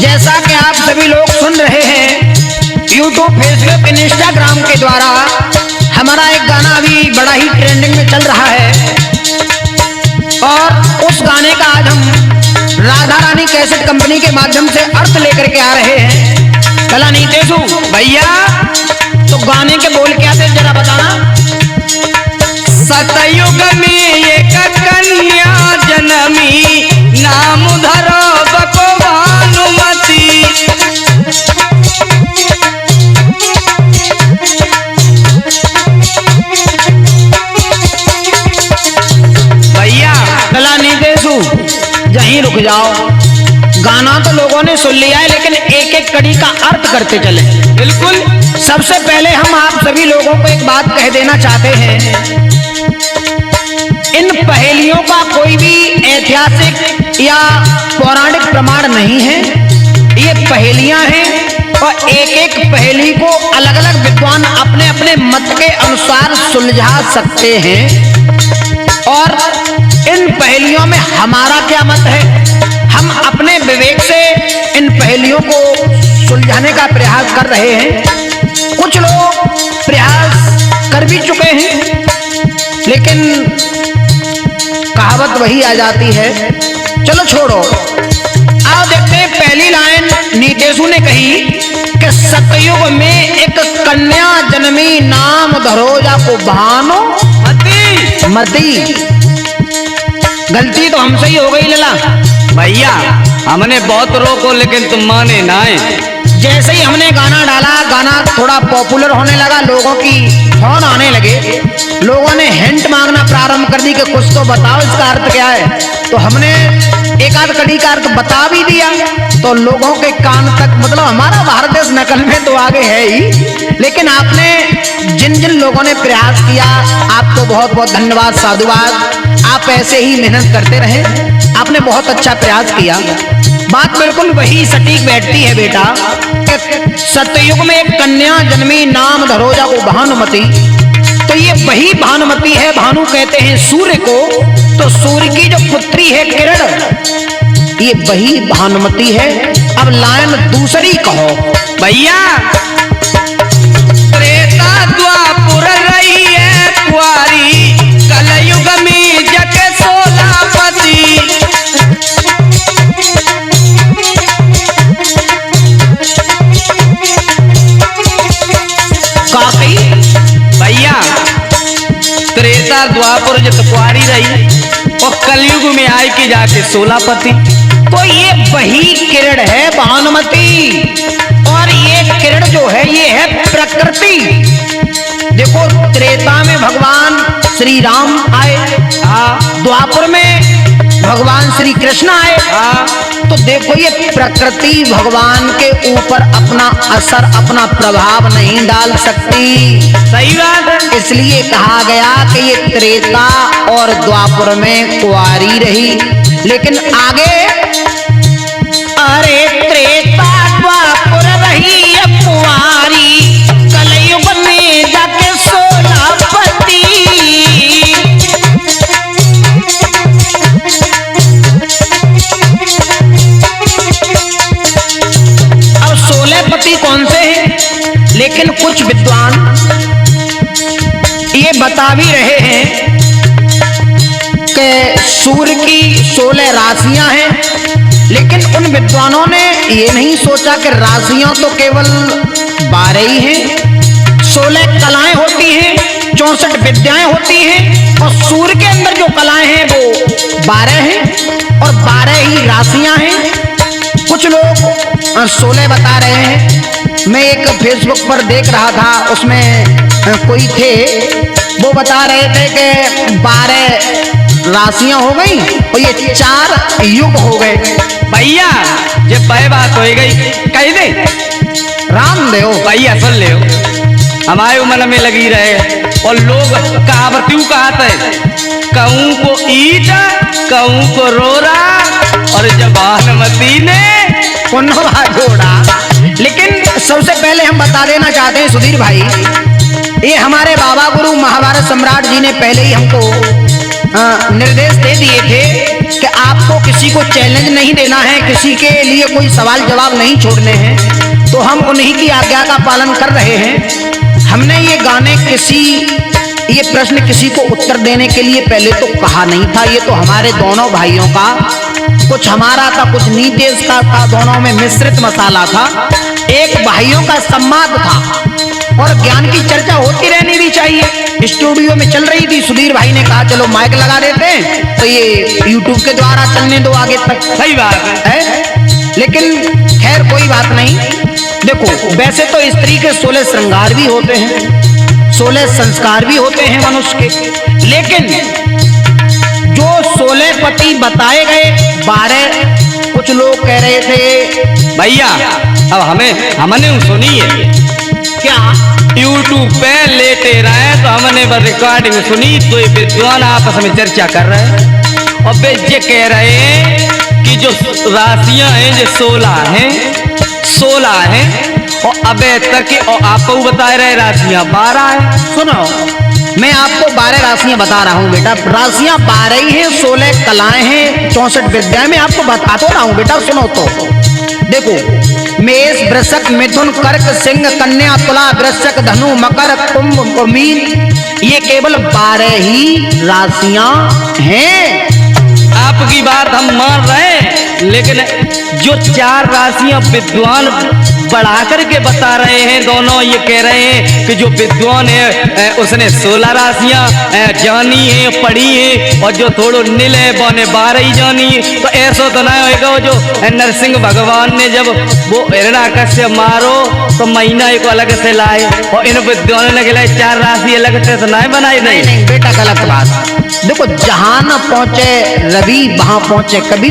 जैसा कि आप सभी लोग सुन रहे हैं YouTube, Facebook, Instagram के द्वारा हमारा एक गाना अभी बड़ा ही ट्रेंडिंग में चल रहा है और उस गाने का आज हम राधा रानी कैसेट कंपनी के माध्यम से अर्थ लेकर के आ रहे हैं। कला नीतेशु भैया, तो गाने के बोल क्या थे जरा बताना। सतयुग में एक कन्या जनमी, नाम धरो बको भानुमति। भैया कला नीतेशु यहीं रुक जाओ। गाना तो लोगों ने सुन लिया है, लेकिन एक एक कड़ी का अर्थ करते चले। बिल्कुल। सबसे पहले हम आप सभी लोगों को एक बात कह देना चाहते हैं, इन पहेलियों का कोई भी ऐतिहासिक या पौराणिक प्रमाण नहीं है। ये पहेलियां हैं और एक एक पहेली को अलग अलग विद्वान अपने अपने मत के अनुसार सुलझा सकते हैं और इन पहेलियों में हमारा क्या मत है, हम अपने विवेक से इन पहेलियों को सुलझाने का प्रयास कर रहे हैं। कुछ लोग प्रयास कर भी चुके हैं, लेकिन कहावत वही आ जाती है। चलो छोड़ो, आओ देखते हैं। पहली लाइन नीतेशु ने कही कि सतयुग में एक कन्या जन्मी, नाम धरोजा को भानुमति। मती गलती तो हमसे ही हो गई लला। भैया हमने बहुत रोको लेकिन तुम माने ना। जैसे ही हमने गाना डाला, गाना थोड़ा पॉपुलर होने लगा, लोगों की फोन आने लगे, लोगों ने हिंट मांगना प्रारंभ कर दी कि कुछ तो बताओ इसका अर्थ क्या है। तो हमने एक आध कड़ी का अर्थ बता भी दिया, तो लोगों के कान तक, मतलब हमारा भारत देश नकल में तो आगे है ही, लेकिन आपने जिन जिन लोगों ने प्रयास किया, आपको बहुत बहुत धन्यवाद, साधुवाद। आप ऐसे ही मेहनत करते रहे, आपने बहुत अच्छा प्रयास किया। बात बिल्कुल वही सटीक बैठती है बेटा कि सतयुग में एक कन्या जन्मी, नाम धरोजा को भानुमति। तो ये वही भानुमति है, भानु कहते हैं सूर्य को, तो सूर्य की जो पुत्री है किरण, ये वही भानुमति है। अब लाइन दूसरी कहो भैया। त्रेता द्वापुर रही है कुंवारी, कलयुग में जग सोलापति। भैया त्रेता द्वापुर जब कुंवारी रही और कलयुग में आई कि जाके सोलापति। तो ये वही किरण है भानुमति, और ये किरण जो है ये है प्रकृति। देखो, त्रेता में भगवान श्री राम आए, द्वापुर में भगवान श्री कृष्ण आए। तो देखो, ये प्रकृति भगवान के ऊपर अपना असर, अपना प्रभाव नहीं डाल सकती। सही बात है। इसलिए कहा गया कि ये त्रेता और द्वापुर में कुंवारी रही, लेकिन आगे अरे त्रेता द्वापुर रही कुंवारी, कलयुग में जाके सोलापति। अब सोलहपति कौन से हैं, लेकिन कुछ विद्वान ये बता भी रहे हैं कि सूर्य की 16 राशियां हैं, लेकिन उन विद्वानों ने ये नहीं सोचा कि राशियां तो केवल 12 ही हैं। 16 कलाएं होती हैं, 64 विद्याएं होती हैं, और सूर्य के अंदर जो कलाएं हैं वो 12 हैं और 12 ही राशियां हैं। कुछ लोग 16 बता रहे हैं। मैं एक फेसबुक पर देख रहा था, उसमें कोई थे, वो बता रहे थे कि 12 राशियां हो गई और ये 4 युग हो गए। भैया ये बह बात हो गई, कह दे रामदेव भैया सुन ले, हमारे उम्र में लगी रहे और लोग कहावतियों कहते हैं, कहूं को ईट कहूं को रोरा और जब भानुमति ने पुनवा जोड़ा। लेकिन सबसे पहले हम बता देना चाहते हैं सुधीर भाई, ये हमारे बाबा गुरु महाभारत सम्राट जी ने पहले ही हमको निर्देश दे दिए थे कि आपको किसी को चैलेंज नहीं देना है, किसी के लिए कोई सवाल जवाब नहीं छोड़ने हैं, तो हम उन्हीं की आज्ञा का पालन कर रहे हैं। हमने ये गाने ये प्रश्न किसी को उत्तर देने के लिए पहले तो कहा नहीं था। ये तो हमारे दोनों भाइयों का, कुछ हमारा था, कुछ नीतेश का था, दोनों में मिश्रित मसाला था। एक भाइयों का संवाद था और ज्ञान की चर्चा होती रहनी भी चाहिए। स्टूडियो में चल रही थी, सुधीर भाई ने कहा चलो माइक लगा देते हैं, तो ये यूट्यूब के द्वारा चलने दो आगे तक। सही बात है, लेकिन खैर कोई बात नहीं। देखो, वैसे तो स्त्री के 16 श्रृंगार भी होते हैं, 16 संस्कार भी होते हैं मनुष्य के, लेकिन जो 16 पति बताए गए, 12 कुछ लोग कह रहे थे भैया। अब हमने सुनी है क्या यूट्यूब पे लेटे रहे, तो हमने बस रिकॉर्डिंग सुनी, तो ये विद्वान आपस में चर्चा कर रहे हैं और वे ये कह रहे हैं कि जो राशियां हैं जो 16 हैं और अबे तक और आप बता रहे राशियां 12 है। सुनो, मैं आपको 12 राशियां बता रहा हूं बेटा। राशियां 12 ही हैं, 16 कलाएं हैं, 64 विद्याएं। मैं आपको बता तो रहा हूं बेटा, सुनो तो। देखो, मेष, वृषक, मिथुन, कर्क, सिंह, कन्या, तुला, वृश्चिक, धनु, मकर, कुंभ, मीन, ये केवल 12 ही राशियां हैं। आपकी बात हम मान रहे हैं, लेकिन जो 4 राशियां विद्वान बढ़ा करके बता रहे हैं, दोनों ये कह रहे हैं कि जो विद्वान है उसने 16 राशियां जानी है, पढ़ी है, और जो थोड़ो नील है वो ने 12 ही जानी है। तो ऐसा तो ना होगा, वो जो नरसिंह भगवान ने जब वो हिरण्याकश्यप मारो तो महीना एक अलग से लाए, और इन विद्वानों ने कहला 4 राशि अलग से तो नहीं बनाई। नहीं बेटा, गलत बात। देखो, जहां न पहुंचे रवि वहां पहुंचे कभी।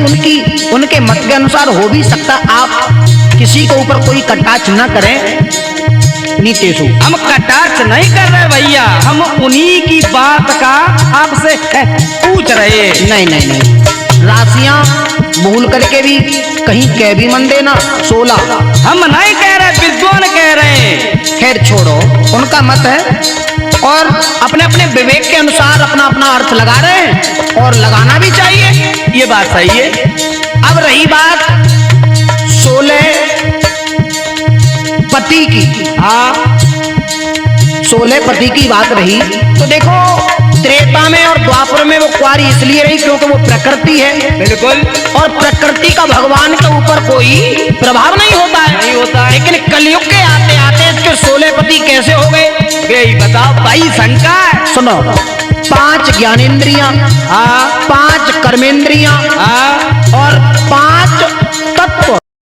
उनके मत के अनुसार हो भी सकता। आप किसी के ऊपर कोई कटाक्ष न करें नीतीश। हम कटाक्ष नहीं कर रहे भैया, हम उन्हीं की बात का आपसे पूछ रहे। नहीं, राशियां भूल करके भी कहीं कह भी मन देना 16। हम नहीं कह रहे, विद्वान कह रहे हैं। खैर छोड़ो, उनका मत है और अपने अपने विवेक के अनुसार अपना अपना अर्थ लगा रहे हैं और लगाना भी चाहिए। ये बात सही है। अब रही बात 16 पति की, हाँ 16 पति की बात रही, तो देखो त्रेता में और द्वापर में वो कुंवारी इसलिए रही क्योंकि वो प्रकृति है। बिल्कुल, और प्रकृति का भगवान के ऊपर कोई प्रभाव नहीं होता है। नहीं होता है। लेकिन कलयुग के आते आते इसके 16 पति कैसे हो गए, यही बताओ भाई। शंका है, सुनो। 5 ज्ञानेंद्रियां, हाँ 5 कर्मेंद्रियां, हाँ